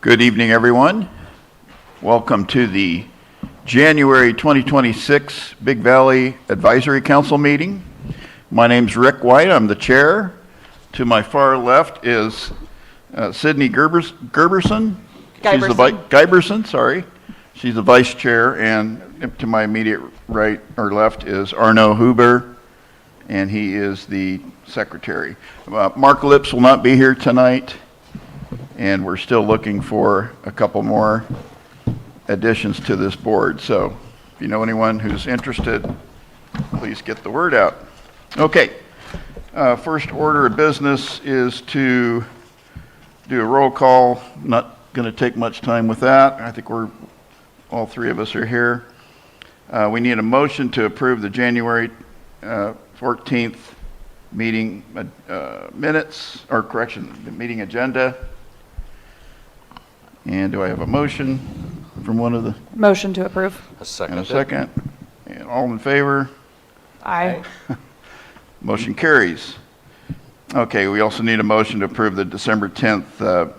Good evening, everyone. Welcome to the January 2026 Big Valley Advisory Council meeting. My name's Rick White. I'm the chair. To my far left is Sydney Gerberson. Giberson, sorry. She's the vice chair, and to my immediate right or left is Arno Huber, and he is the secretary. Mark Lips will not be here tonight, and we're still looking for a couple more additions to this board. So if you know anyone who's interested, please get the word out. Okay, first order of business is to do a roll call. Not going to take much time with that. I think all three of us are here. We need a motion to approve the January 14th meeting minutes, or correction, the meeting agenda. And do I have a motion from one of the? Motion to approve. A second. And all in favor? Aye. Motion carries. Okay, we also need a motion to approve the December 10th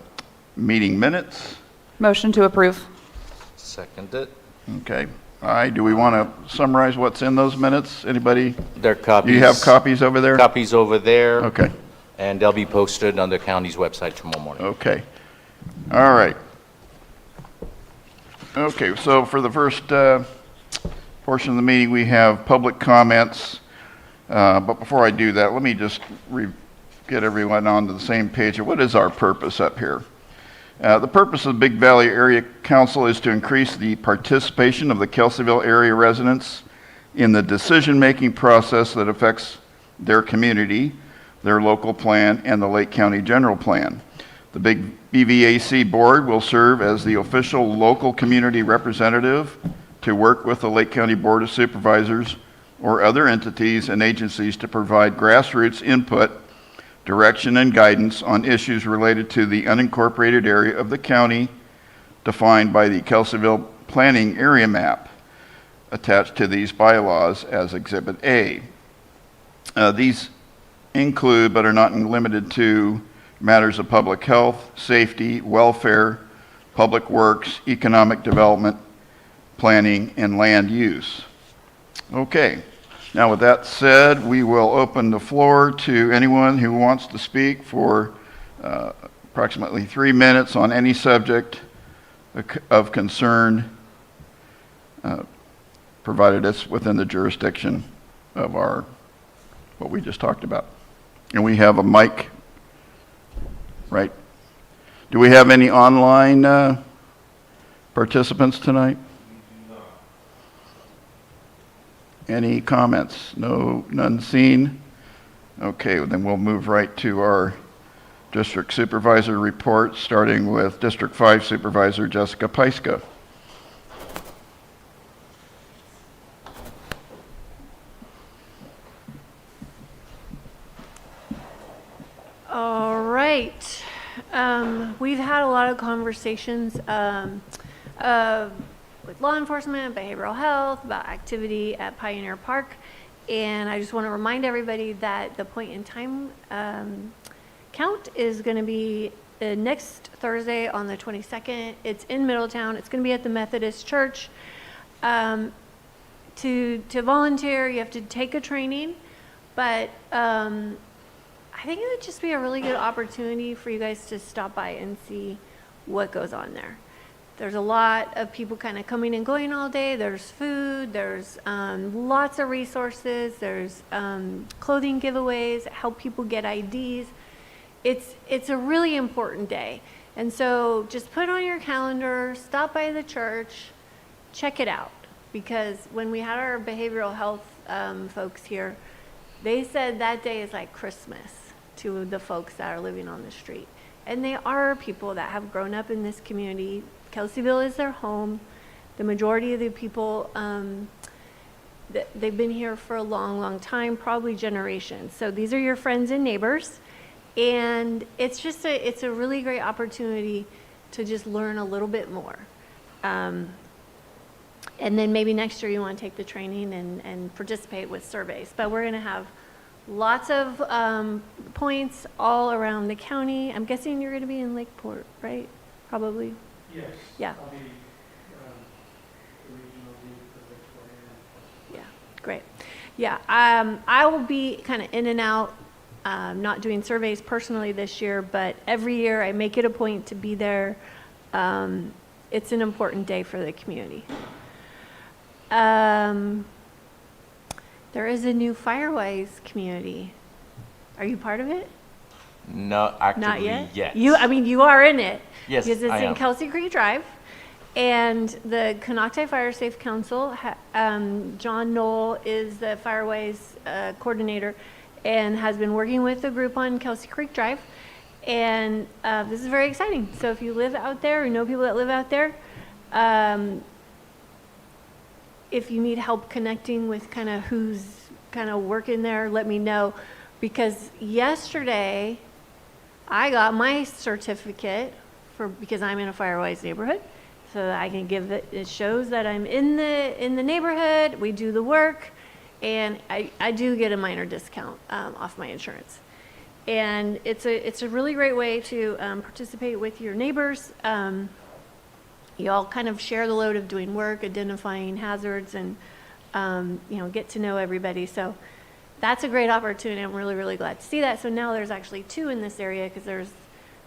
meeting minutes. Motion to approve. Seconded. Okay. Aye. Do we want to summarize what's in those minutes? Anybody? Their copies. Do you have copies over there? Copies over there. Okay. And they'll be posted on the county's website tomorrow morning. Okay. All right. Okay, so for the first portion of the meeting, we have public comments. But before I do that, let me just get everyone onto the same page. What is our purpose up here? The purpose of the Big Valley Area Council is to increase the participation of the Kelseyville area residents in the decision-making process that affects their community, their local plan, and the Lake County General Plan. The B.V.A.C. board will serve as the official local community representative to work with the Lake County Board of Supervisors or other entities and agencies to provide grassroots input, direction, and guidance on issues related to the unincorporated area of the county defined by the Kelseyville Planning Area Map attached to these bylaws as Exhibit A. These include, but are not limited to, matters of public health, safety, welfare, public works, economic development, planning, and land use. Okay. Now, with that said, we will open the floor to anyone who wants to speak for approximately 3 minutes on any subject of concern, provided it's within the jurisdiction of what we just talked about. And we have a mic, right? Do we have any online participants tonight? Any comments? No, none seen. Okay, well, then we'll move right to our district supervisor report, starting with District 5 Supervisor Jessica Peiska. All right. We've had a lot of conversations with law enforcement, behavioral health, about activity at Pioneer Park. And I just want to remind everybody that the point in time count is going to be next Thursday on the 22nd. It's in Middletown. It's going to be at the Methodist Church. To volunteer, you have to take a training, but I think it would just be a really good opportunity for you guys to stop by and see what goes on there. There's a lot of people kind of coming and going all day. There's food, there's lots of resources, there's clothing giveaways, help people get IDs. It's a really important day. And so just put it on your calendar, stop by the church, check it out. Because when we had our behavioral health folks here, they said that day is like Christmas to the folks that are living on the street. And they are people that have grown up in this community. Kelseyville is their home. The majority of the people, they've been here for a long, long time, probably generations. So these are your friends and neighbors. And it's a really great opportunity to just learn a little bit more. And then maybe next year you want to take the training and participate with surveys. But we're going to have lots of points all around the county. I'm guessing you're going to be in Lakeport, right? probably? Yes. Yeah. I'll be the regional lead for Victoria. Yeah, great. Yeah, I will be kind of in and out, not doing surveys personally this year, but every year I make it a point to be there. It's an important day for the community. There is a new Firewise community. Are you part of it? No, actively Not yet? yet. You are in it. Yes, Because it's I in am. Kelsey Creek Drive. And the Canocti Fire Safe Council, John Knoll is the Firewise coordinator and has been working with the group on Kelsey Creek Drive. And this is very exciting. So if you live out there or know people that live out there, if you need help connecting with kind of who's kind of working there, let me know. Because yesterday, I got my certificate because I'm in a Firewise neighborhood. So that I can give it shows that I'm in the neighborhood, we do the work, and I do get a minor discount off my insurance. And it's a really great way to participate with your neighbors. You all kind of share the load of doing work, identifying hazards, and get to know everybody. So that's a great opportunity. I'm really, really glad to see that. So now there's actually 2 in this area because there's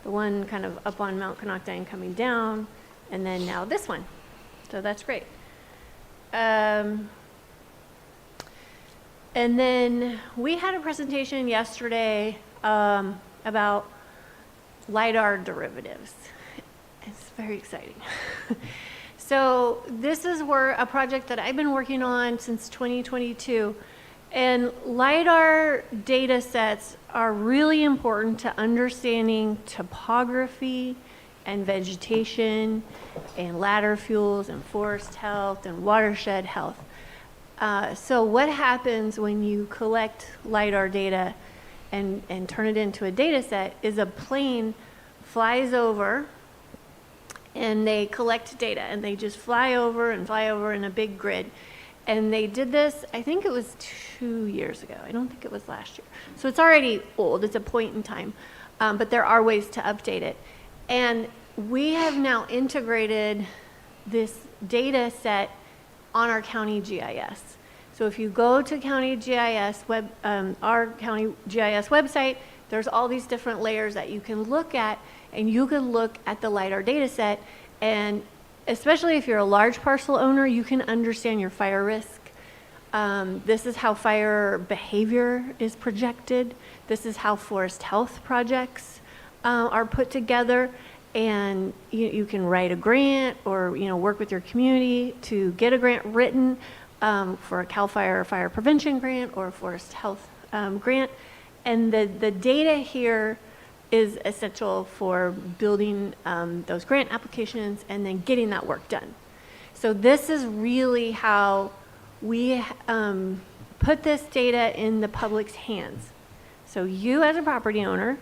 the one kind of up on Mount Canocti coming down, and then now this one. So that's great. And then we had a presentation yesterday about LiDAR derivatives. It's very exciting. So this is a project that I've been working on since 2022. And LiDAR data sets are really important to understanding topography and vegetation and ladder fuels and forest health and watershed health. So what happens when you collect LiDAR data and turn it into a data set is a plane flies over and they collect data and they just fly over in a big grid. And they did this, I think it was 2 years ago. I don't think it was last year. So it's already old, it's a point in time, but there are ways to update it. And we have now integrated this data set on our county GIS. So if you go to county GIS our county GIS website, there's all these different layers that you can look at, and you can look at the LiDAR data set, and especially if you're a large parcel owner, you can understand your fire risk. This is how fire behavior is projected. This is how forest health projects are put together. And you can write a grant or work with your community to get a grant written for a CAL FIRE fire prevention grant or a forest health grant. And the data here is essential for building those grant applications and then getting that work done. So this is really how we put this data in the public's hands. So you as a property owner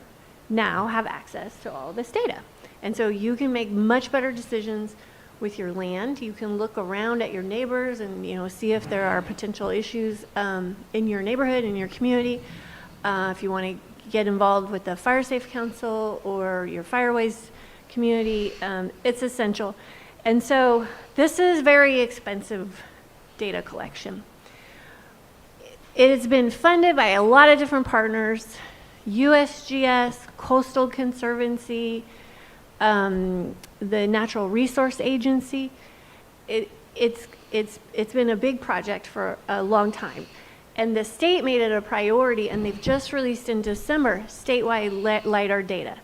now have access to all this data. And so you can make much better decisions with your land. You can look around at your neighbors and see if there are potential issues in your neighborhood, in your community. If you want to get involved with the Fire Safe Council or your Firewise community, it's essential. And so this is very expensive data collection. It has been funded by a lot of different partners, USGS, Coastal Conservancy, the Natural Resource Agency. It's been a big project for a long time. And the state made it a priority, and they've just released in December statewide LiDAR data.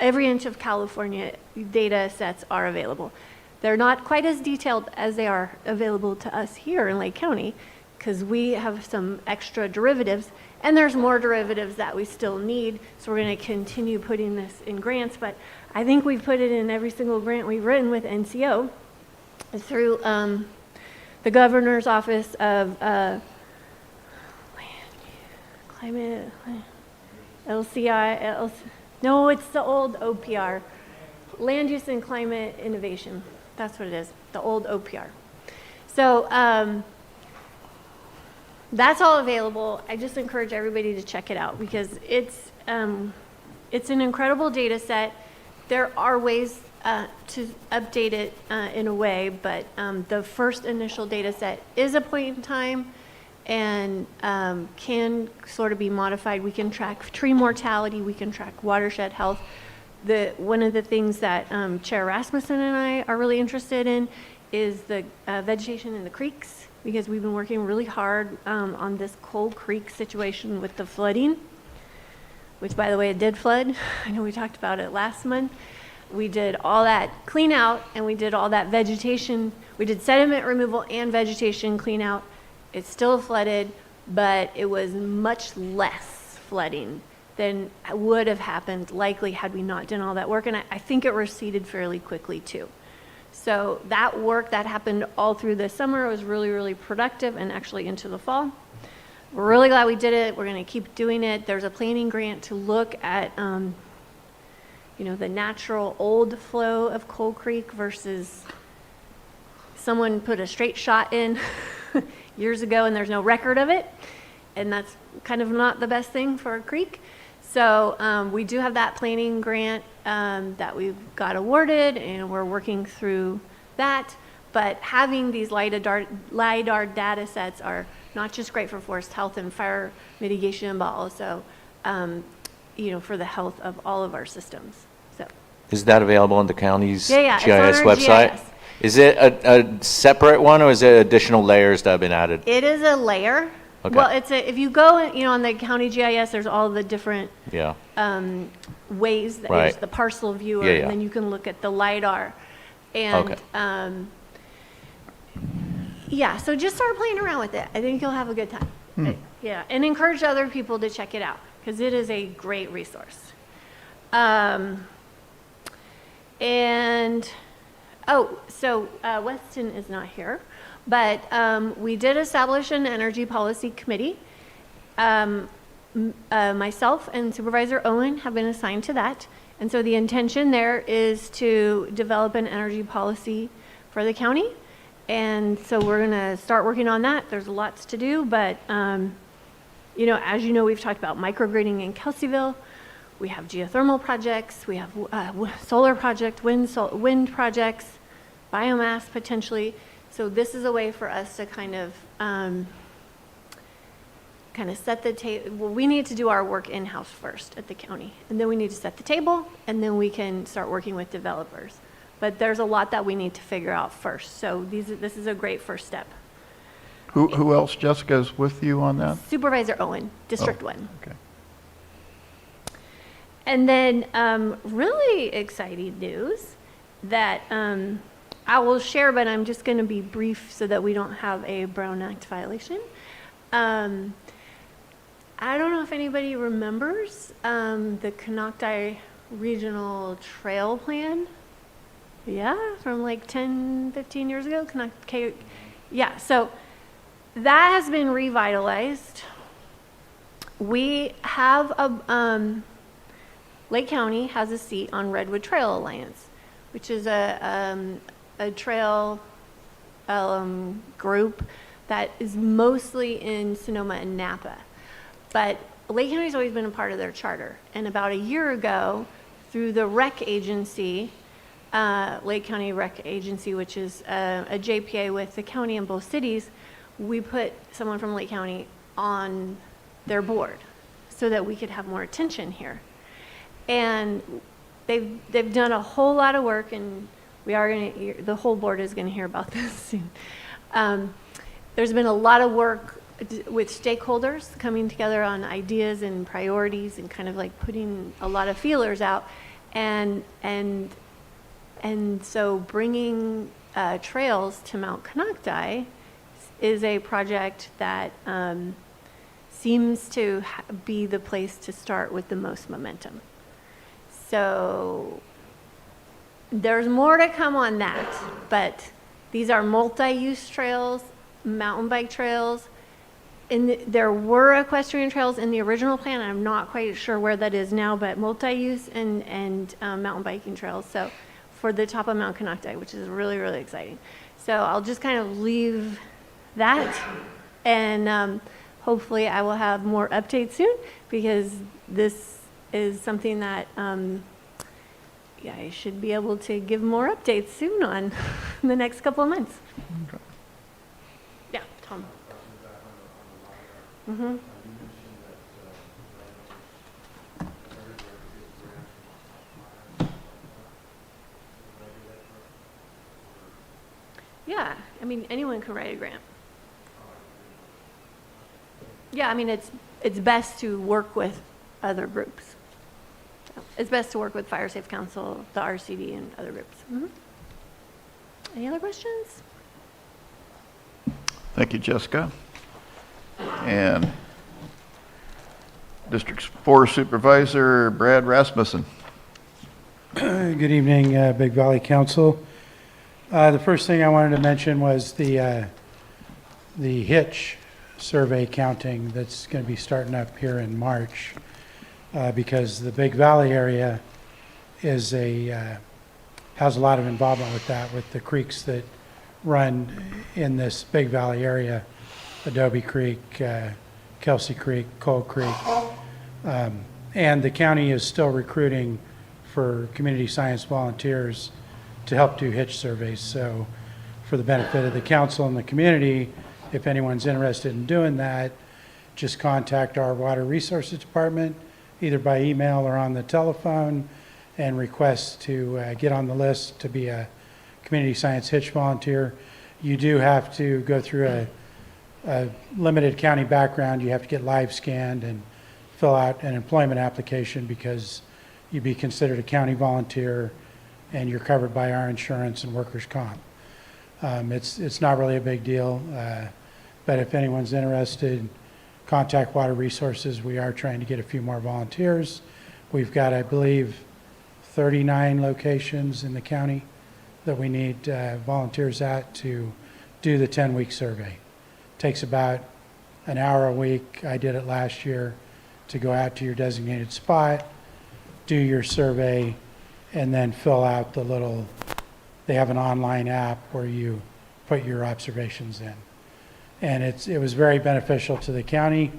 Every inch of California data sets are available. They're not quite as detailed as they are available to us here in Lake County, because we have some extra derivatives, and there's more derivatives that we still need, so we're going to continue putting this in grants. But I think we've put it in every single grant we've written with NCO through the governor's office of climate, LCI, no, it's the old OPR, Land Use and Climate Innovation. That's what it is, the old OPR. So that's all available. I just encourage everybody to check it out because it's an incredible data set. There are ways to update it in a way, but the first initial data set is a point in time and can sort of be modified. We can track tree mortality, we can track watershed health. One of the things that Chair Rasmussen and I are really interested in is the vegetation in the creeks, because we've been working really hard on this Cold Creek situation with the flooding, which, by the way, it did flood. I know we talked about it last month. We did all that clean out and we did all that vegetation. We did sediment removal and vegetation clean out. It's still flooded, but it was much less flooding than would have happened likely had we not done all that work. And I think it receded fairly quickly too. So that work that happened all through the summer was really, really productive and actually into the fall. We're really glad we did it. We're going to keep doing it. There's a planning grant to look at the natural old flow of Cold Creek versus someone put a straight shot in years ago and there's no record of it. And that's kind of not the best thing for a creek. So we do have that planning grant that we've got awarded and we're working through that. But having these LiDAR data sets are not just great for forest health and fire mitigation, but also for the health of all of our systems. So. Is that available on the county's Yeah, GIS it's on our website? GIS. Is it a separate one, or is it additional layers that have been added? It is a layer. Okay. Well, if you go, on the county GIS, there's all the different Yeah. ways. There's Right. the parcel viewer, Yeah, yeah. and then you can look at the LiDAR. And Okay. yeah, so just start playing around with it. I think you'll have a good time. Yeah, and encourage other people to check it out because it is a great resource. Weston is not here, but we did establish an energy policy committee. Myself and Supervisor Owen have been assigned to that. And so the intention there is to develop an energy policy for the county. And so we're going to start working on that. There's lots to do, but as you know, we've talked about microgridding in Kelseyville. We have geothermal projects. We have solar project, wind projects, biomass potentially. So this is a way for us to kind of set the table. Well, we need to do our work in-house first at the county, and then we need to set the table, and then we can start working with developers. But there's a lot that we need to figure out first. So this is a great first step. Who else, Jessica, is with you on that? Supervisor Owen, District 1. Okay. And then really exciting news that I will share, but I'm just going to be brief so that we don't have a Brown Act violation. I don't know if anybody remembers the Canocti Regional Trail Plan. Yeah, from like 10, 15 years ago. Yeah, so that has been revitalized. We have Lake County has a seat on Redwood Trail Alliance, which is a trail group that is mostly in Sonoma and Napa. But Lake County's always been a part of their charter. And about a year ago, through the rec agency, Lake County Rec Agency, which is a JPA with the county and both cities, we put someone from Lake County on their board so that we could have more attention here. And they've done a whole lot of work, and the whole board is going to hear about this soon. There's been a lot of work with stakeholders coming together on ideas and priorities and kind of like putting a lot of feelers out. And so bringing trails to Mount Canocti is a project that seems to be the place to start with the most momentum. So there's more to come on that, but these are multi-use trails, mountain bike trails. There were equestrian trails in the original plan. I'm not quite sure where that is now, but multi-use and mountain biking trails. So for the top of Mount Canocti, which is really, really exciting. So I'll just kind of leave that, and hopefully I will have more updates soon, because this is something that I should be able to give more updates soon on the next couple of months. Yeah, Tom. Mm-hmm. Yeah, I mean, anyone can write a grant. Yeah, I mean, it's best to work with other groups. It's best to work with Fire Safe Council, the RCD, and other groups. Mhm. Any other questions? Thank you, Jessica. And District 4 Supervisor Brad Rasmussen. Good evening, Big Valley Council. The first thing I wanted to mention was the hitch survey counting that's going to be starting up here in March, because the Big Valley area has a lot of involvement with that, with the creeks that run in this Big Valley area, Adobe Creek, Kelsey Creek, Coal Creek. And the county is still recruiting for community science volunteers to help do hitch surveys. So for the benefit of the council and the community, if anyone's interested in doing that, just contact our Water Resources Department, either by email or on the telephone, and request to get on the list to be a community science hitch volunteer. You do have to go through a limited county background. You have to get live scanned and fill out an employment application, because you'd be considered a county volunteer and you're covered by our insurance and workers' comp. It's not really a big deal, but if anyone's interested, contact Water Resources. We are trying to get a few more volunteers. We've got, I believe, 39 locations in the county that we need volunteers at to do the 10-week survey. Takes about an hour a week. I did it last year, to go out to your designated spot, do your survey, and then fill out the little, they have an online app where you put your observations in. And it was very beneficial to the county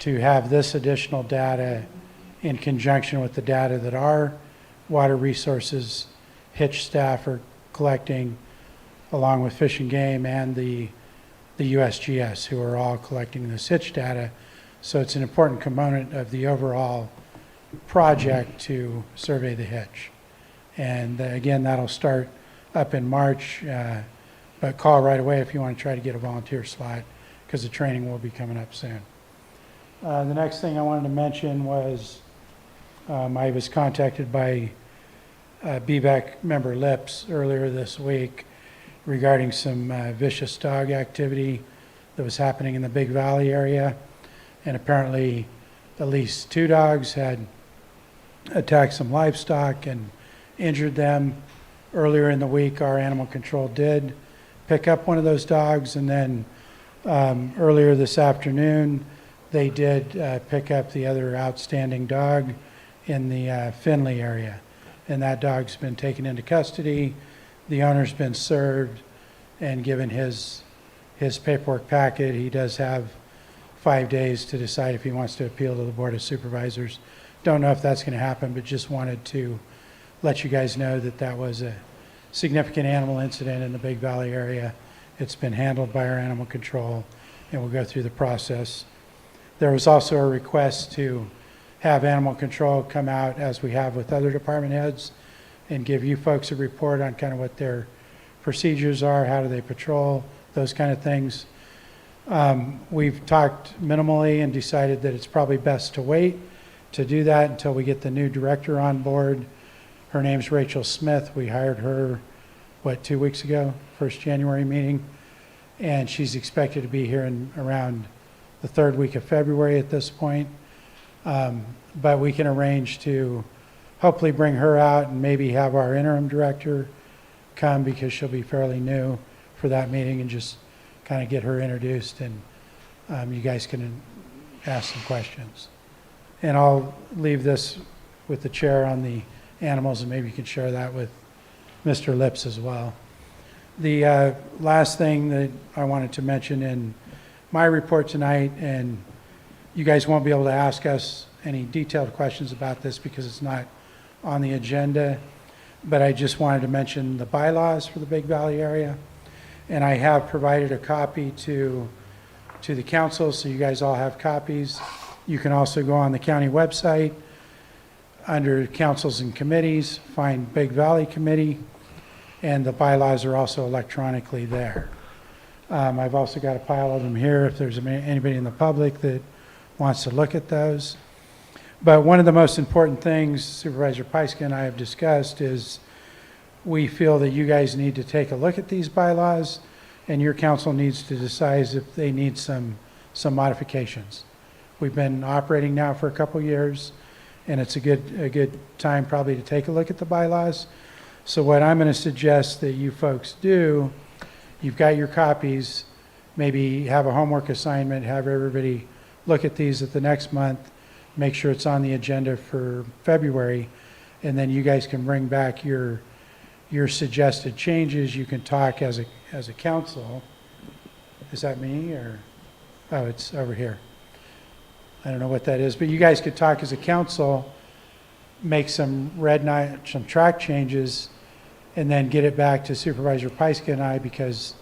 to have this additional data in conjunction with the data that our Water Resources hitch staff are collecting, along with Fish and Game and the USGS, who are all collecting this hitch data. So it's an important component of the overall project to survey the hitch. And again, that'll start up in March, but call right away if you want to try to get a volunteer slot, because the training will be coming up soon. The next thing I wanted to mention was I was contacted by B.V.A.C member Lips earlier this week regarding some vicious dog activity that was happening in the Big Valley area. And apparently at least 2 dogs had attacked some livestock and injured them. Earlier in the week, our animal control did pick up one of those dogs, and then earlier this afternoon, they did pick up the other outstanding dog in the Finley area. And that dog's been taken into custody. The owner's been served and given his paperwork packet. He does have 5 days to decide if he wants to appeal to the Board of Supervisors. Don't know if that's going to happen, but just wanted to let you guys know that that was a significant animal incident in the Big Valley area. It's been handled by our animal control, and we'll go through the process. There was also a request to have animal control come out, as we have with other department heads, and give you folks a report on kind of what their procedures are, how do they patrol, those kind of things. We've talked minimally and decided that it's probably best to wait to do that until we get the new director on board. Her name's Rachel Smith. We hired her, 2 weeks ago, first January meeting, and she's expected to be here in around the 3rd week of February at this point. But we can arrange to hopefully bring her out and maybe have our interim director come, because she'll be fairly new, for that meeting, and just kind of get her introduced, and you guys can ask some questions. And I'll leave this with the chair on the animals, and maybe you can share that with Mr. Lips as well. The last thing that I wanted to mention in my report tonight, and you guys won't be able to ask us any detailed questions about this because it's not on the agenda, but I just wanted to mention the bylaws for the Big Valley area. And I have provided a copy to the council, so you guys all have copies. You can also go on the county website, under councils and committees, find Big Valley Committee, and the bylaws are also electronically there. I've also got a pile of them here if there's anybody in the public that wants to look at those. But one of the most important things Supervisor Pyska and I have discussed is we feel that you guys need to take a look at these bylaws, and your council needs to decide if they need some modifications. We've been operating now for a couple years, and it's a good time probably to take a look at the bylaws. So what I'm going to suggest that you folks do, you've got your copies, maybe have a homework assignment, have everybody look at these at the next month, make sure it's on the agenda for February, and then you guys can bring back your suggested changes. You can talk as a council. Is that me or, oh, it's over here. I don't know what that is, but you guys could talk as a council, make some some track changes, and then get it back to Supervisor Pyska and I, because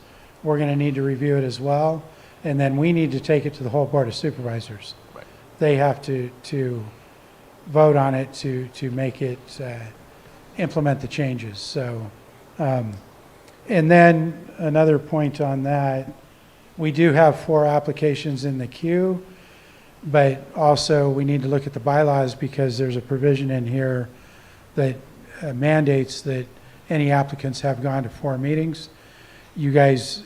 we're going to need to review it as well. And then we need to take it to the whole Board of Supervisors. Right. They have to vote on it to make it, implement the changes. So, and then another point on that, we do have 4 applications in the queue, but also we need to look at the bylaws, because there's a provision in here that mandates that any applicants have gone to 4 meetings. You guys,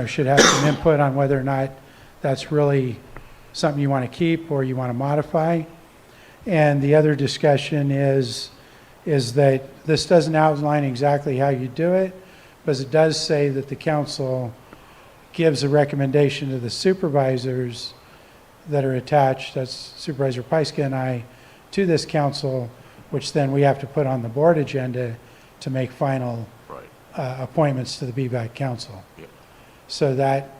should have some input on whether or not that's really something you want to keep or you want to modify. And the other discussion is that this doesn't outline exactly how you do it, but it does say that the council gives a recommendation to the supervisors that are attached, that's Supervisor Pyska and I, to this council, which then we have to put on the board agenda to make final appointments to the B.V.A.C council. Yep. So that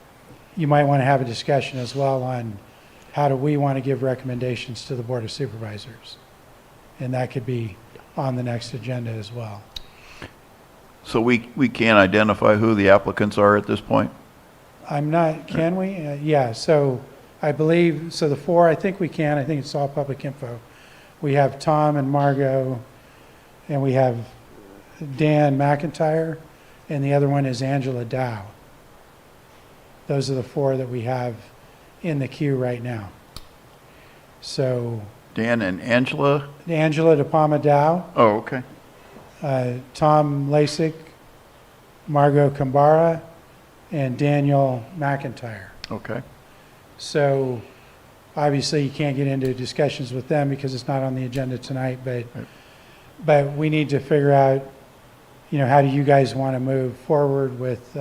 you might want to have a discussion as well on how do we want to give recommendations to the Board of Supervisors. And that could be on the next agenda as well. So we can't identify who the applicants are at this point? I'm not, can we? Yeah, so I believe, so the 4, I think we can. I think it's all public info. We have Tom and Margot, and we have Dan McIntyre, and the other one is Angela Dow. Those are the 4 that we have in the queue right now. So Dan and Angela? Angela DePalma Dow, Oh, okay. Tom Lasik, Margot Kambara, and Daniel McIntyre. Okay. So obviously you can't get into discussions with them because it's not on the agenda tonight, but we need to figure out, how do you guys want to move forward with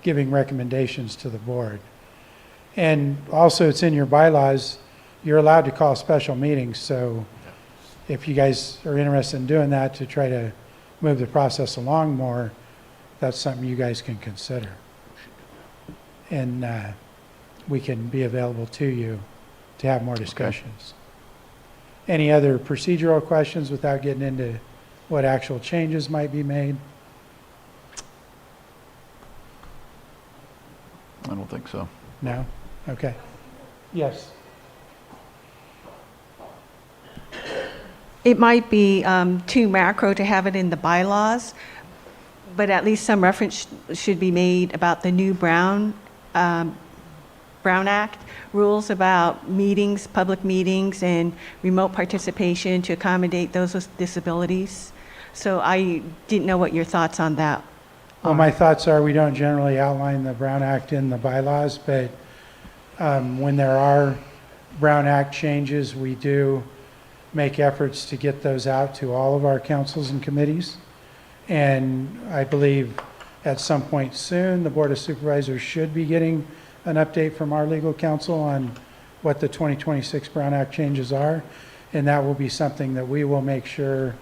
giving recommendations to the board. And also it's in your bylaws, you're allowed to call special meetings, so if you guys are interested in doing that to try to move the process along more, that's something you guys can consider. And we can be available to you to have more discussions. Any other procedural questions without getting into what actual changes might be made? I don't think so. No? Okay. Yes. It might be too macro to have it in the bylaws, but at least some reference should be made about the new Brown Act rules about meetings, public meetings, and remote participation to accommodate those with disabilities. So I didn't know what your thoughts on that. Well, my thoughts are we don't generally outline the Brown Act in the bylaws, but when there are Brown Act changes, we do make efforts to get those out to all of our councils and committees. And I believe at some point soon, the Board of Supervisors should be getting an update from our legal counsel on what the 2026 Brown Act changes are. And that will be something that we will make sure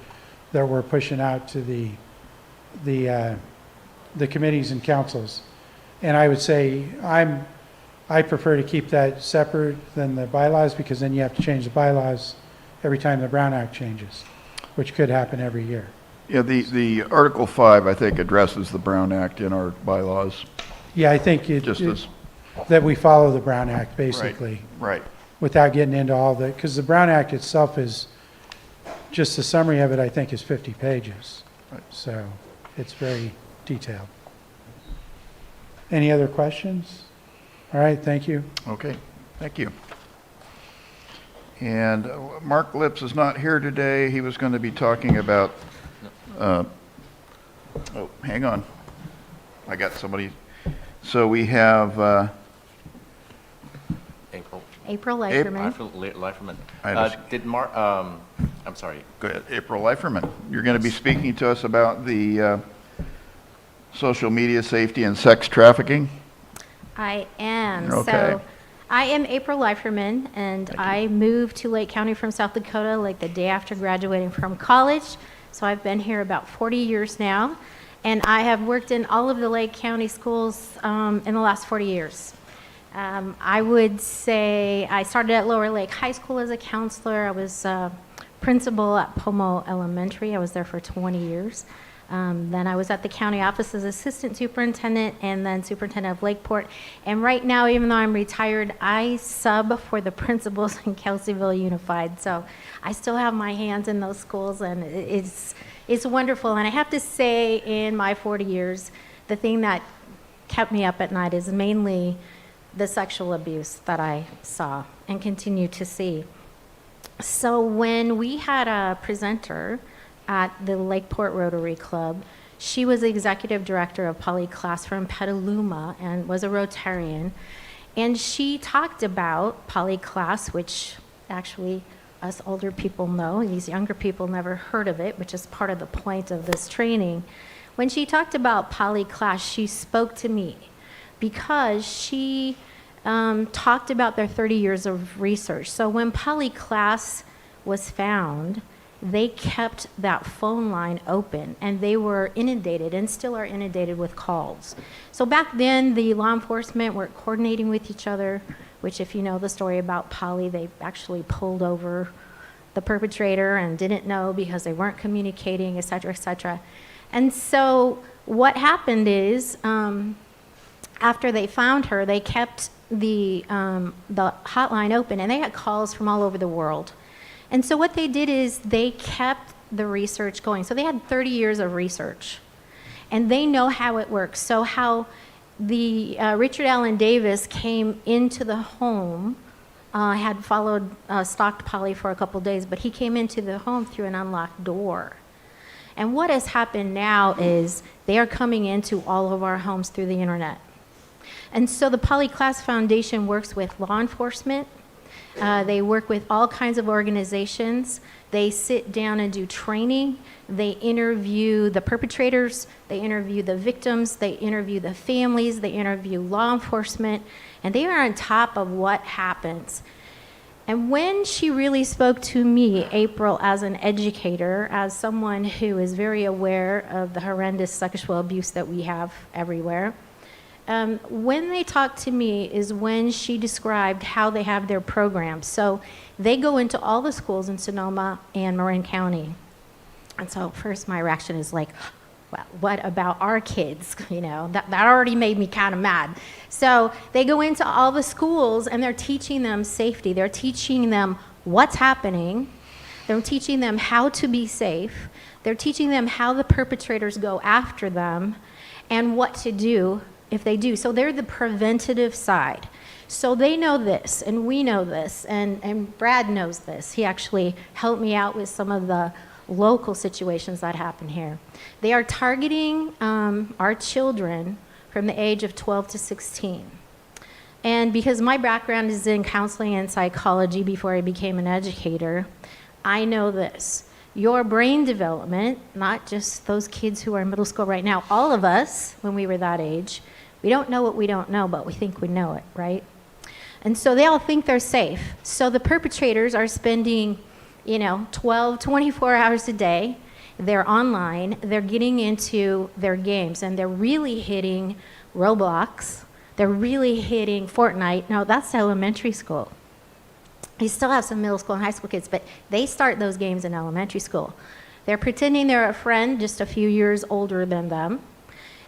that we're pushing out to the committees and councils. And I would say I prefer to keep that separate than the bylaws, because then you have to change the bylaws every time the Brown Act changes. which could happen every year. Yeah, the Article 5, I think, addresses the Brown Act in our bylaws, Yeah, I think just as, that we follow the Brown Act, basically, right. without getting into all the, because the Brown Act itself is, just the summary of it, I think, is 50 pages. Right. So it's very detailed. Any other questions? All right, thank you. Okay, thank you. And Mark Lips is not here today. He was going to be talking about, oh, hang on. I got somebody. So we have, April. April Leiferman. Leiferman. I just- Did Mark, I'm sorry. go ahead, April Leiferman. You're going to be speaking to us about the social media safety and sex trafficking? I am. Okay. So I am April Leiferman, and I moved to Lake County from South Dakota like the day after graduating from college. So I've been here about 40 years now, and I have worked in all of the Lake County schools in the last 40 years. I would say I started at Lower Lake High School as a counselor. I was principal at Pomo Elementary. I was there for 20 years. Then I was at the county office as assistant superintendent and then superintendent of Lakeport. And right now, even though I'm retired, I sub for the principals in Kelseyville Unified. So I still have my hands in those schools, and it's wonderful. And I have to say, in my 40 years, the thing that kept me up at night is mainly the sexual abuse that I saw and continue to see. So when we had a presenter at the Lakeport Rotary Club, she was the executive director of Poly Class from Petaluma and was a Rotarian. And she talked about Poly Class, which actually us older people know, these younger people never heard of it, which is part of the point of this training. When she talked about Poly Class, she spoke to me because she talked about their 30 years of research. So when Poly Class was found, they kept that phone line open, and they were inundated and still are inundated with calls. So back then, the law enforcement were coordinating with each other, which if you know the story about Poly, they actually pulled over the perpetrator and didn't know because they weren't communicating, et cetera, et cetera. And so what happened is, after they found her, they kept the hotline open, and they had calls from all over the world. And so what they did is they kept the research going. So they had 30 years of research, and they know how it works. So how the Richard Allen Davis came into the home, had followed, stalked Poly for a couple days, but he came into the home through an unlocked door. And what has happened now is they are coming into all of our homes through the internet. And so the Poly Class Foundation works with law enforcement. They work with all kinds of organizations. They sit down and do training. They interview the perpetrators. They interview the victims. They interview the families. They interview law enforcement. And they are on top of what happens. And when she really spoke to me, April, as an educator, as someone who is very aware of the horrendous sexual abuse that we have everywhere, when they talked to me is when she described how they have their programs. So they go into all the schools in Sonoma and Marin County. And so first my reaction is like, well, what about our kids? You know, that already made me kind of mad. So they go into all the schools and they're teaching them safety. They're teaching them what's happening. They're teaching them how to be safe. They're teaching them how the perpetrators go after them and what to do if they do. So they're the preventative side. So they know this, and we know this, and Brad knows this. He actually helped me out with some of the local situations that happen here. They are targeting our children from the age of 12 to 16. And because my background is in counseling and psychology before I became an educator, I know this. Your brain development, not just those kids who are in middle school right now, all of us, when we were that age, we don't know what we don't know, but we think we know it, right? And so they all think they're safe. So the perpetrators are spending, 12, 24 hours a day. They're online. They're getting into their games, and they're really hitting Roblox. They're really hitting Fortnite. No, that's elementary school. You still have some middle school and high school kids, but they start those games in elementary school. They're pretending they're a friend just a few years older than them.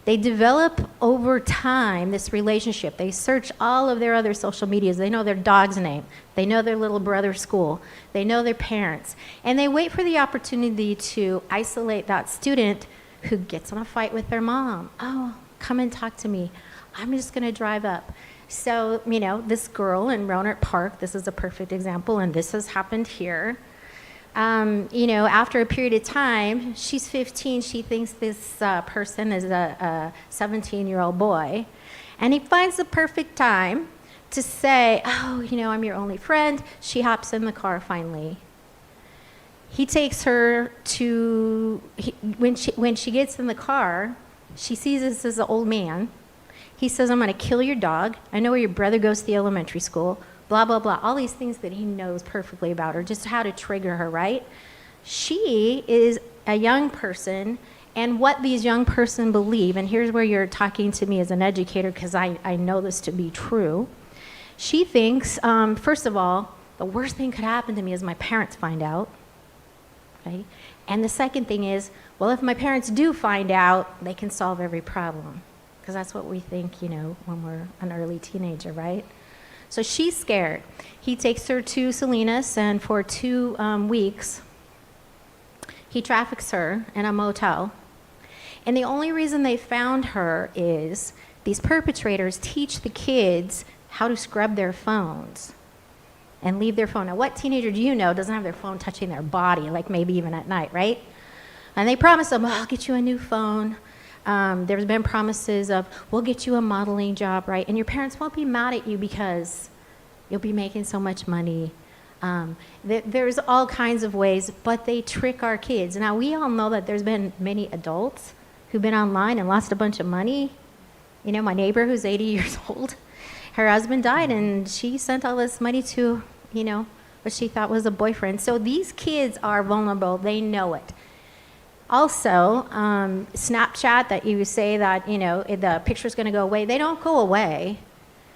They develop over time this relationship. They search all of their other social medias. They know their dog's name. They know their little brother's school. They know their parents. And they wait for the opportunity to isolate that student who gets in a fight with their mom. Oh, come and talk to me. I'm just going to drive up. So, this girl in Roanoke Park, this is a perfect example, and this has happened here. After a period of time, she's 15, she thinks this person is a 17-year-old boy, and he finds the perfect time to say, oh, I'm your only friend. She hops in the car finally. He takes her to, when she gets in the car, she sees this as an old man. He says, I'm going to kill your dog. I know where your brother goes to the elementary school. Blah, blah, blah. All these things that he knows perfectly about her, just how to trigger her, right? She is a young person, and what these young person believe, and here's where you're talking to me as an educator, because I know this to be true. She thinks, first of all, the worst thing could happen to me is my parents find out. Okay? And the second thing is, well, if my parents do find out, they can solve every problem. Because that's what we think, when we're an early teenager, right? So she's scared. He takes her to Salinas, and for 2 weeks, he traffics her in a motel. And the only reason they found her is these perpetrators teach the kids how to scrub their phones and leave their phone. Now, what teenager do you know doesn't have their phone touching their body, like maybe even at night, right? And they promise them, I'll get you a new phone. There's been promises of, we'll get you a modeling job, right? And your parents won't be mad at you because you'll be making so much money. There's all kinds of ways, but they trick our kids. Now, we all know that there's been many adults who've been online and lost a bunch of money. My neighbor who's 80 years old, her husband died, and she sent all this money to, what she thought was a boyfriend. So these kids are vulnerable. They know it. Also, Snapchat, that you say that, the picture's going to go away. They don't go away.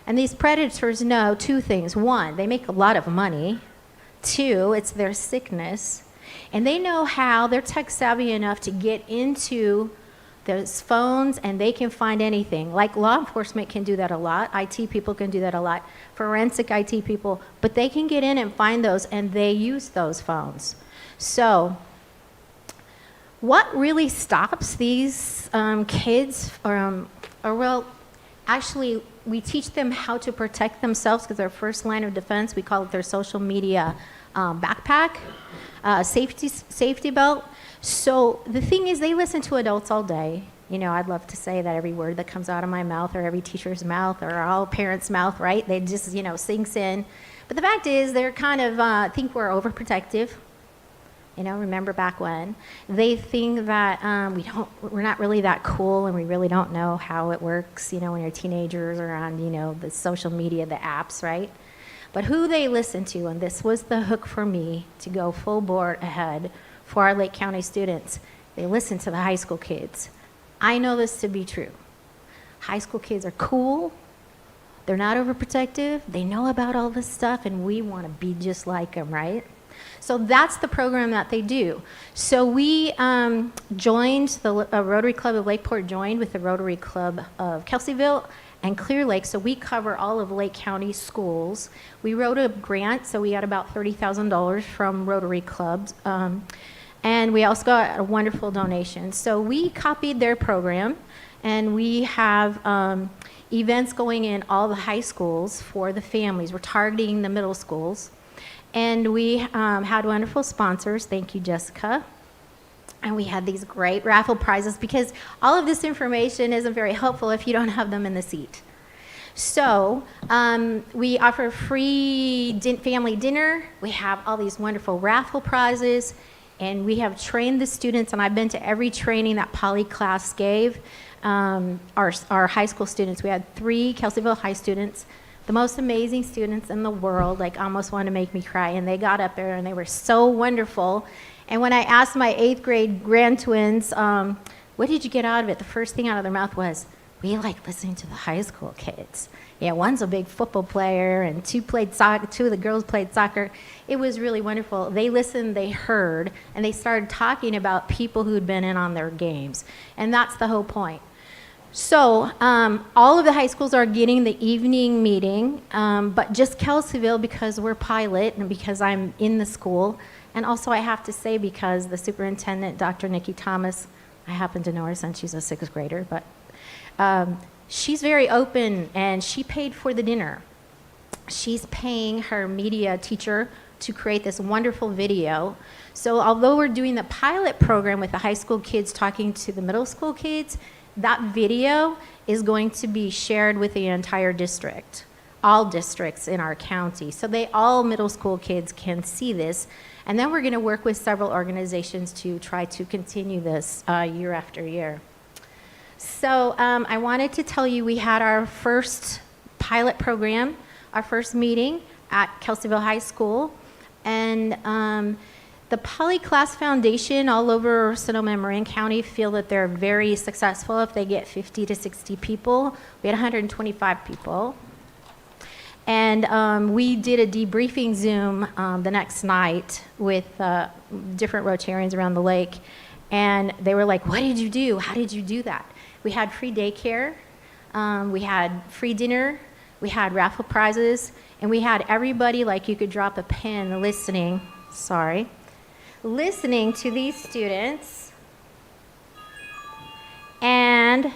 And these predators know 2 things. 1, they make a lot of money. 2, it's their sickness. And they know how, they're tech savvy enough to get into those phones, and they can find anything. Like law enforcement can do that a lot. IT people can do that a lot. Forensic IT people. But they can get in and find those, and they use those phones. So what really stops these kids, actually, we teach them how to protect themselves, because their first line of defense, we call it their social media backpack, safety belt. So the thing is, they listen to adults all day. I'd love to say that every word that comes out of my mouth, or every teacher's mouth, or all parents' mouth, right? They just, sinks in. But the fact is, they're kind of think we're overprotective. Remember back when? They think that we're not really that cool, and we really don't know how it works, when you're teenagers or on, the social media, the apps, right? But who they listen to, and this was the hook for me to go full board ahead for our Lake County students, they listen to the high school kids. I know this to be true. High school kids are cool. They're not overprotective. They know about all this stuff, and we want to be just like them, right? So that's the program that they do. So we joined, the Rotary Club of Lakeport joined with the Rotary Club of Kelseyville and Clear Lake, so we cover all of Lake County schools. We wrote a grant, so we got about $30,000 from Rotary Clubs, and we also got a wonderful donation. So we copied their program, and we have events going in all the high schools for the families. We're targeting the middle schools. And we had wonderful sponsors. Thank you, Jessica. And we had these great raffle prizes, because all of this information isn't very helpful if you don't have them in the seat. So we offer free family dinner. We have all these wonderful raffle prizes. And we have trained the students, and I've been to every training that Poly class gave our high school students. We had 3 Kelseyville High students, the most amazing students in the world, like almost wanted to make me cry. And they got up there, and they were so wonderful. And when I asked my 8th grade grand twins, what did you get out of it? The first thing out of their mouth was, we like listening to the high school kids. Yeah, one's a big football player, and two played soccer. Two of the girls played soccer. It was really wonderful. They listened, they heard, and they started talking about people who'd been in on their games, and that's the whole point. So all of the high schools are getting the evening meeting, but just Kelseyville, because we're pilot and because I'm in the school, and also I have to say because the superintendent, Dr. Nikki Thomas, I happen to know her since she's a sixth grader, but she's very open, and she paid for the dinner. She's paying her media teacher to create this wonderful video. So although we're doing the pilot program with the high school kids talking to the middle school kids, that video is going to be shared with the entire district, all districts in our county. So all middle school kids can see this. And then we're going to work with several organizations to try to continue this year after year. So I wanted to tell you we had our first pilot program, our first meeting at Kelseyville High School. And the Polyclass Foundation all over Sonoma and Marin County feel that they're very successful if they get 50 to 60 people. We had 125 people. And we did a debriefing Zoom the next night with different Rotarians around the lake. And they were like, what did you do? How did you do that? We had free daycare. We had free dinner. We had raffle prizes. And we had everybody, like you could drop a pin listening to these students. And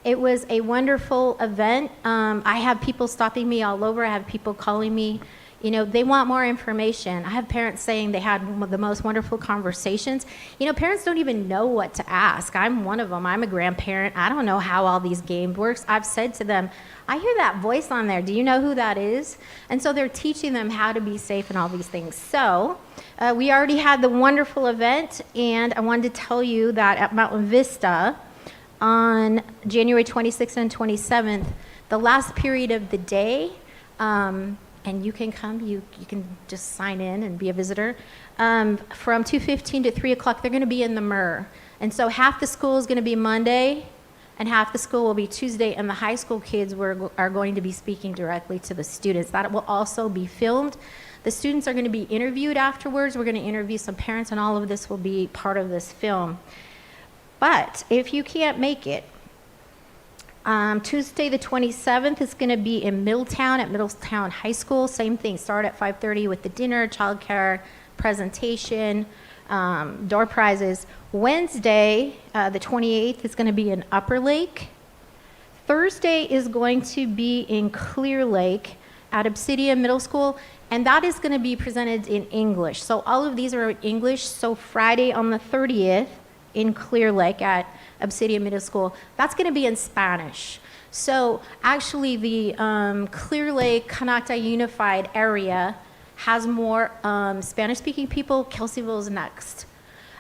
it was a wonderful event. I have people stopping me all over. I have people calling me. You know, they want more information. I have parents saying they had the most wonderful conversations. You know, parents don't even know what to ask. I'm one of them. I'm a grandparent. I don't know how all these games works. I've said to them, I hear that voice on there. Do you know who that is? And so they're teaching them how to be safe and all these things. So we already had the wonderful event, and I wanted to tell you that at Mountain Vista on January 26th and 27th, the last period of the day, and you can come, you can just sign in and be a visitor. From 2:15 to 3 o'clock, they're going to be in the MUR. And so half the school is going to be Monday, and half the school will be Tuesday, and the high school kids are going to be speaking directly to the students. That will also be filmed. The students are going to be interviewed afterwards. We're going to interview some parents, and all of this will be part of this film. But if you can't make it, Tuesday the 27th is going to be in Middletown at Middletown High School. Same thing, start at 5:30 with the dinner, childcare, presentation, door prizes. Wednesday, the 28th, is going to be in Upper Lake. Thursday is going to be in Clear Lake at Obsidian Middle School, and that is going to be presented in English. So all of these are in English. So Friday on the 30th in Clear Lake at Obsidian Middle School, that's going to be in Spanish. So actually the Clear Lake, Canacta Unified area has more Spanish-speaking people. Kelseyville is next.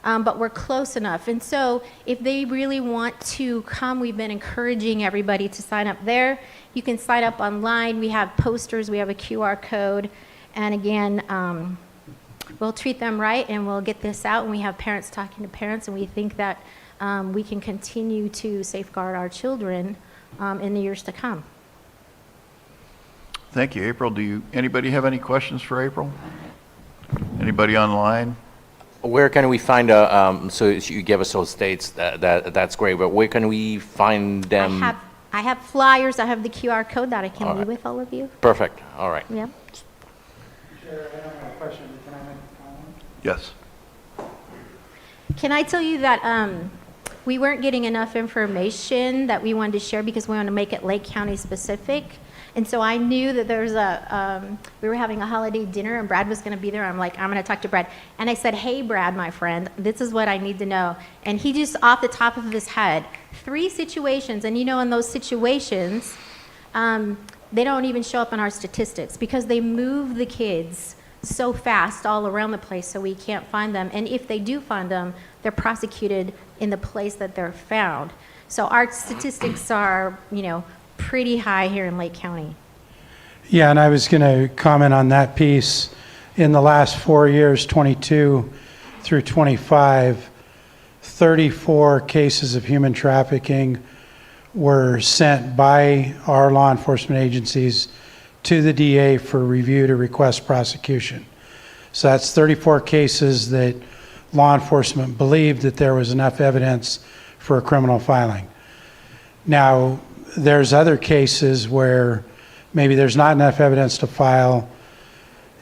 But we're close enough. And so if they really want to come, we've been encouraging everybody to sign up there. You can sign up online. We have posters. We have a QR code. And again, we'll treat them right, and we'll get this out. And we have parents talking to parents, and we think that we can continue to safeguard our children in the years to come. Thank you, April. Anybody have any questions for April? Anybody online? Where can we find so you gave us those dates, that's great, but where can we find them? I have flyers. I have the QR code that I can leave with all of you. Perfect, all right. Yeah. Chair, I don't have a question, but can I make a comment? Yes. Can I tell you that we weren't getting enough information that we wanted to share because we wanted to make it Lake County specific. And so I knew that there was we were having a holiday dinner and Brad was going to be there. I'm like, I'm going to talk to Brad. And I said, hey, Brad, my friend, this is what I need to know. And he just, off the top of his head, 3 situations. And you know, in those situations, they don't even show up in our statistics because they move the kids so fast all around the place so we can't find them. And if they do find them, they're prosecuted in the place that they're found. So our statistics are, you know, pretty high here in Lake County. Yeah, and I was going to comment on that piece. In the last 4 years, 22 through 25, 34 cases of human trafficking, were sent by our law enforcement agencies to the DA for review to request prosecution. So that's 34 cases that law enforcement believed that there was enough evidence for a criminal filing. Now, there's other cases where maybe there's not enough evidence to file,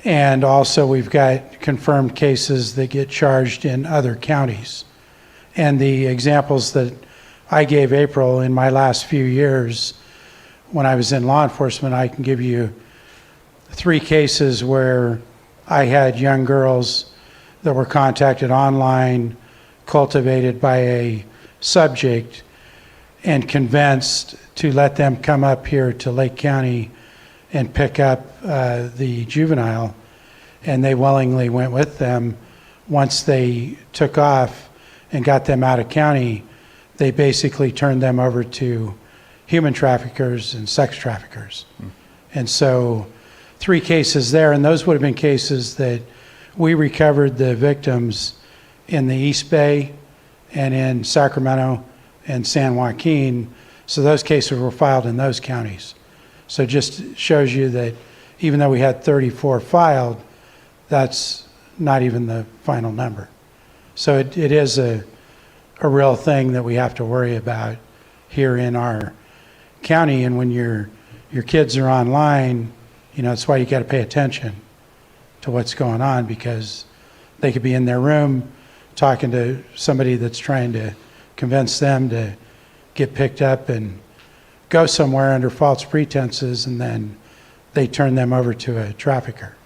and also we've got confirmed cases that get charged in other counties. And the examples that I gave April in my last few years when I was in law enforcement, I can give you 3 cases where I had young girls that were contacted online, cultivated by a subject, and convinced to let them come up here to Lake County and pick up the juvenile, and they willingly went with them. Once they took off and got them out of county, they basically turned them over to human traffickers and sex traffickers. And so 3 cases there, and those would have been cases that we recovered the victims in the East Bay and in Sacramento and San Joaquin. So those cases were filed in those counties. So it just shows you that even though we had 34 filed, that's not even the final number. So it is a real thing that we have to worry about here in our county. And when your kids are online, that's why you got to pay attention to what's going on, because they could be in their room talking to somebody that's trying to convince them to get picked up and go somewhere under false pretenses, and then they turn them over to a trafficker.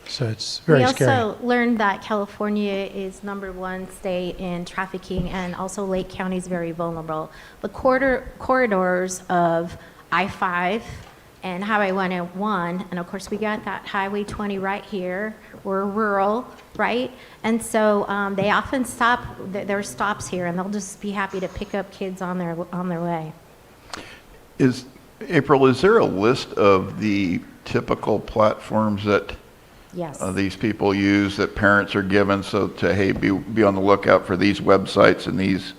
So it's very scary. We also learned that California is #1 state in trafficking, and also Lake County is very vulnerable. The corridors of I-5 and Highway 101, and of course we got that Highway 20 right here. We're rural, right? And so they often stop, there are stops here, and they'll just be happy to pick up kids on their way. April, is there a list of the typical platforms that Yes. these people use, that parents are given, so to, hey, be on the lookout for these websites and these,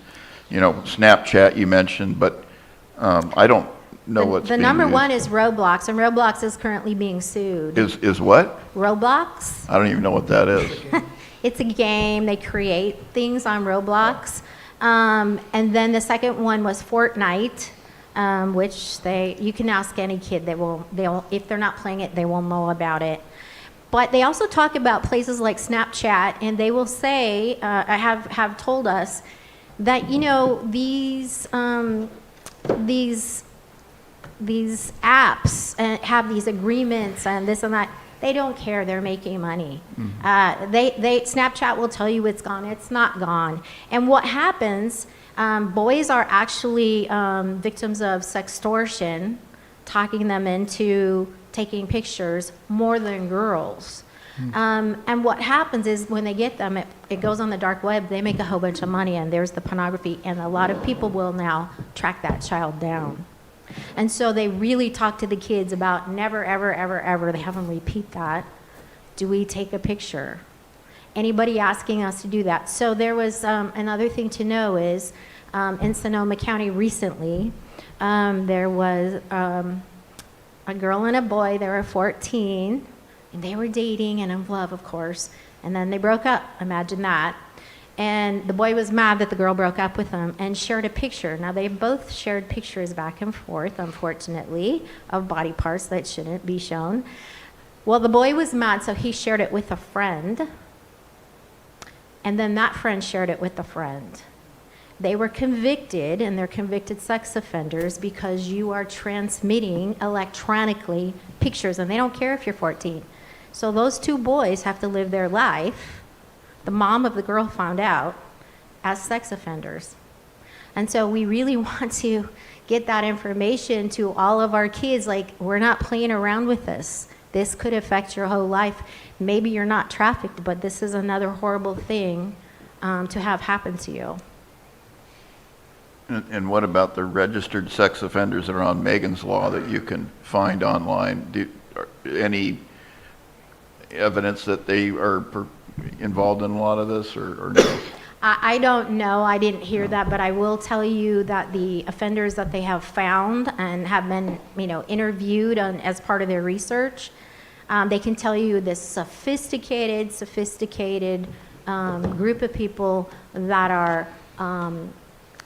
Snapchat you mentioned, but I don't know what's The being number used. 1 is Roblox, and Roblox is currently being sued. Is what? Roblox? I don't even know what that is. It's a game. They create things on Roblox. And then the second one was Fortnite, which you can ask any kid. They'll if they're not playing it, they will know about it. But they also talk about places like Snapchat, and they will say, have told us that these apps have these agreements and this and that. They don't care. They're making money. Snapchat will tell you it's gone. It's not gone. And what happens? Boys are actually victims of sextortion, talking them into taking pictures more than girls. And what happens is when they get them, it goes on the dark web. They make a whole bunch of money, and there's the pornography. And a lot of people will now track that child down. And so they really talk to the kids about never, ever, ever, ever. They have them repeat that. Do we take a picture? Anybody asking us to do that? So there was another thing to know is in Sonoma County recently, there was a girl and a boy. They were 14, and they were dating and in love, of course. And then they broke up. Imagine that. And the boy was mad that the girl broke up with him and shared a picture. Now, they both shared pictures back and forth, unfortunately, of body parts that shouldn't be shown. Well, the boy was mad, so he shared it with a friend. And then that friend shared it with a friend. They were convicted, and they're convicted sex offenders because you are transmitting electronically pictures, and they don't care if you're 14. So those 2 boys have to live their life. The mom of the girl found out as sex offenders. And so we really want to get that information to all of our kids. Like, we're not playing around with this. This could affect your whole life. Maybe you're not trafficked, but this is another horrible thing to have happen to you. And what about the registered sex offenders that are on Megan's Law that you can find online? Any evidence that they are involved in a lot of this, or no? I don't know, I didn't hear that, but I will tell you that the offenders that they have found and have been, interviewed as part of their research, they can tell you this sophisticated group of people that are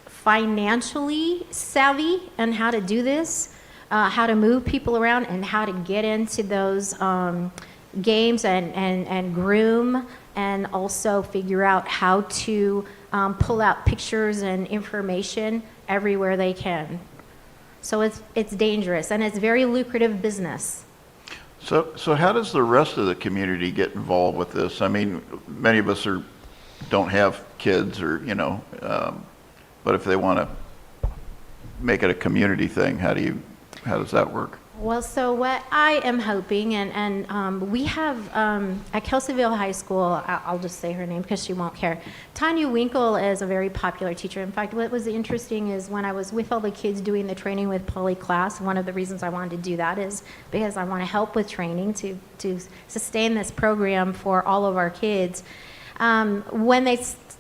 financially savvy and how to do this, how to move people around and how to get into those games and groom and also figure out how to pull out pictures and information everywhere they can. So it's dangerous and it's very lucrative business. So how does the rest of the community get involved with this? I mean, many of us don't have kids or, but if they want to make it a community thing, how does that work? Well, so what I am hoping, and we have at Kelseyville High School, I'll just say her name because she won't care. Tanya Winkle is a very popular teacher. In fact, what was interesting is when I was with all the kids doing the training with Poly class, one of the reasons I wanted to do that is because I want to help with training to sustain this program for all of our kids. When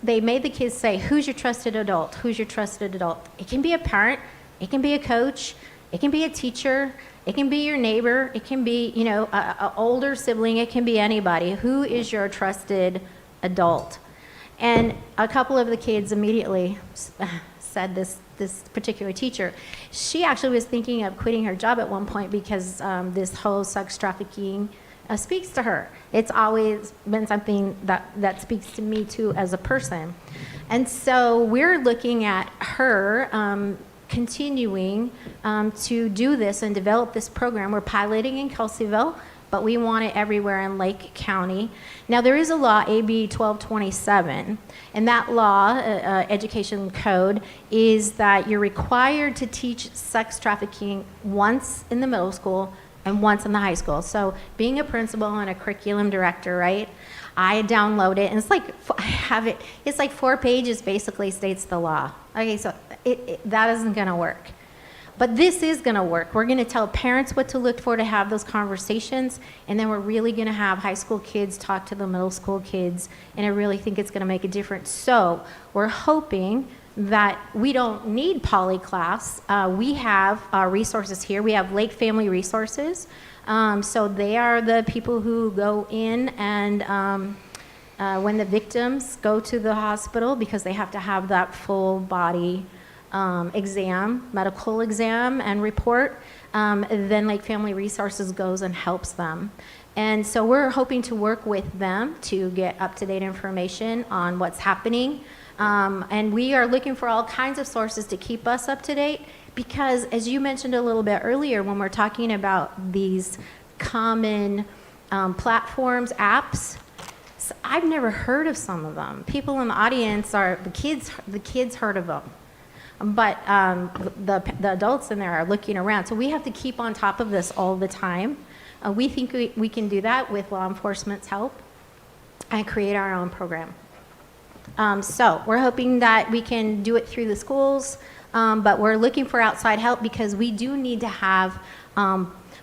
they made the kids say, "Who's your trusted adult? Who's your trusted adult?" It can be a parent, it can be a coach, it can be a teacher. It can be your neighbor. It can be, an older sibling. It can be anybody. Who is your trusted adult? And a couple of the kids immediately said this particular teacher. She actually was thinking of quitting her job at one point because this whole sex trafficking speaks to her. It's always been something that speaks to me too as a person. And so we're looking at her continuing to do this and develop this program. We're piloting in Kelseyville, but we want it everywhere in Lake County. Now, there is a law, AB 1227, and that law, education code, is that you're required to teach sex trafficking once in the middle school and once in the high school. So being a principal and a curriculum director, right, I download it, and it's like, it's like 4 pages basically states the law. Okay, so that isn't gonna work. But this is gonna work. We're gonna tell parents what to look for to have those conversations, and then we're really gonna have high school kids talk to the middle school kids, and I really think it's gonna make a difference. So we're hoping that we don't need Poly class. We have resources here. We have Lake Family Resources. So they are the people who go in and when the victims go to the hospital, because they have to have that full body exam, medical exam and report, then Lake Family Resources goes and helps them. And so we're hoping to work with them to get up-to-date information on what's happening. And we are looking for all kinds of sources to keep us up to date because, as you mentioned a little bit earlier, when we're talking about these common platforms, apps, so I've never heard of some of them. People in the audience are, the kids heard of them. But the adults in there are looking around. So we have to keep on top of this all the time. We think we can do that with law enforcement's help and create our own program. So we're hoping that we can do it through the schools, but we're looking for outside help because we do need to have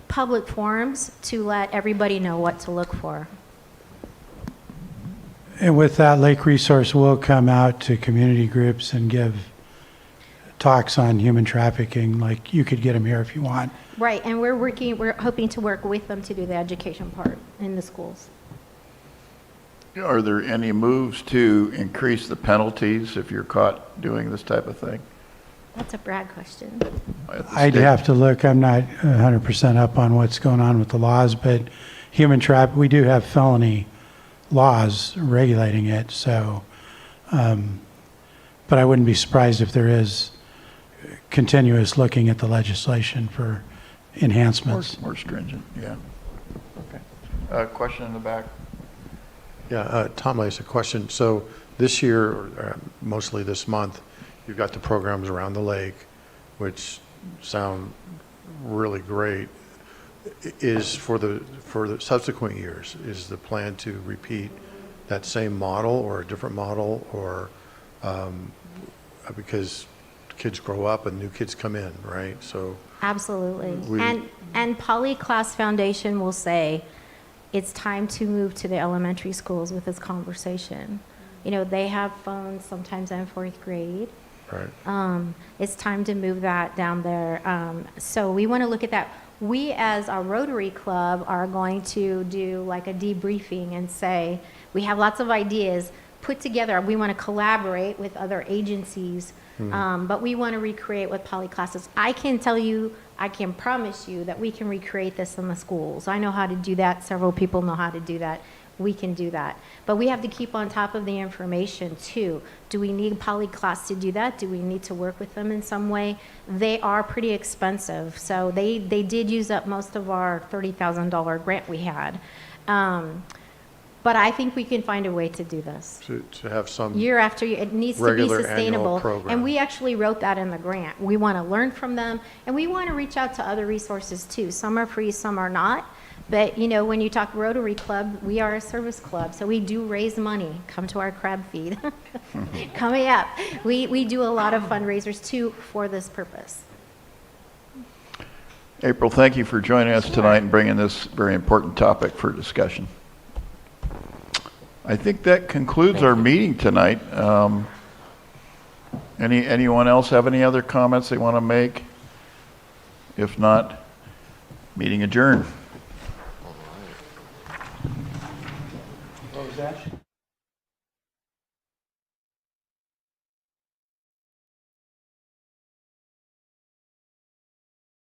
public forums to let everybody know what to look for. And with that, Lake Resource will come out to community groups and give talks on human trafficking. Like, you could get them here if you want. Right, and we're hoping to work with them to do the education part in the schools. Are there any moves to increase the penalties if you're caught doing this type of thing? That's a Brad question. At the I'd state? have to look. I'm not 100% up on what's going on with the laws, but we do have felony laws regulating it. So, but I wouldn't be surprised if there is continuous looking at the legislation for enhancements. More stringent, yeah. Okay. Question in the back? Yeah, Tom Lace, a question. So this year, or mostly this month, you've got the programs around the lake, which sound really great. Is for the subsequent years, is the plan to repeat that same model or a different model, or because kids grow up and new kids come in, right? So Absolutely. And Poly Class Foundation will say, it's time to move to the elementary schools with this conversation. You know, they have phones sometimes in fourth grade. Right. It's time to move that down there. So we want to look at that. We, as a Rotary Club, are going to do like a debriefing and say, we have lots of ideas put together. We want to collaborate with other agencies, but we want to recreate with poly classes. I can tell you, I can promise you that we can recreate this in the schools. I know how to do that. Several people know how to do that. We can do that. But we have to keep on top of the information too. Do we need poly class to do that? Do we need to work with them in some way? They are pretty expensive. So they did use up most of our $30,000 grant we had. But I think we can find a way to do this. To have some, Year after year, it needs to be regular annual sustainable. program. And we actually wrote that in the grant. We want to learn from them, and we want to reach out to other resources too. Some are free, some are not. But, you know, when you talk Rotary Club, we are a service club, so we do raise money. Come to our crab feed. Coming up. We do a lot of fundraisers too for this purpose. April, thank you for joining us tonight and bringing this very important topic for discussion. I think that concludes our meeting tonight. Anyone else have any other comments they want to make? If not, meeting adjourned. What was that?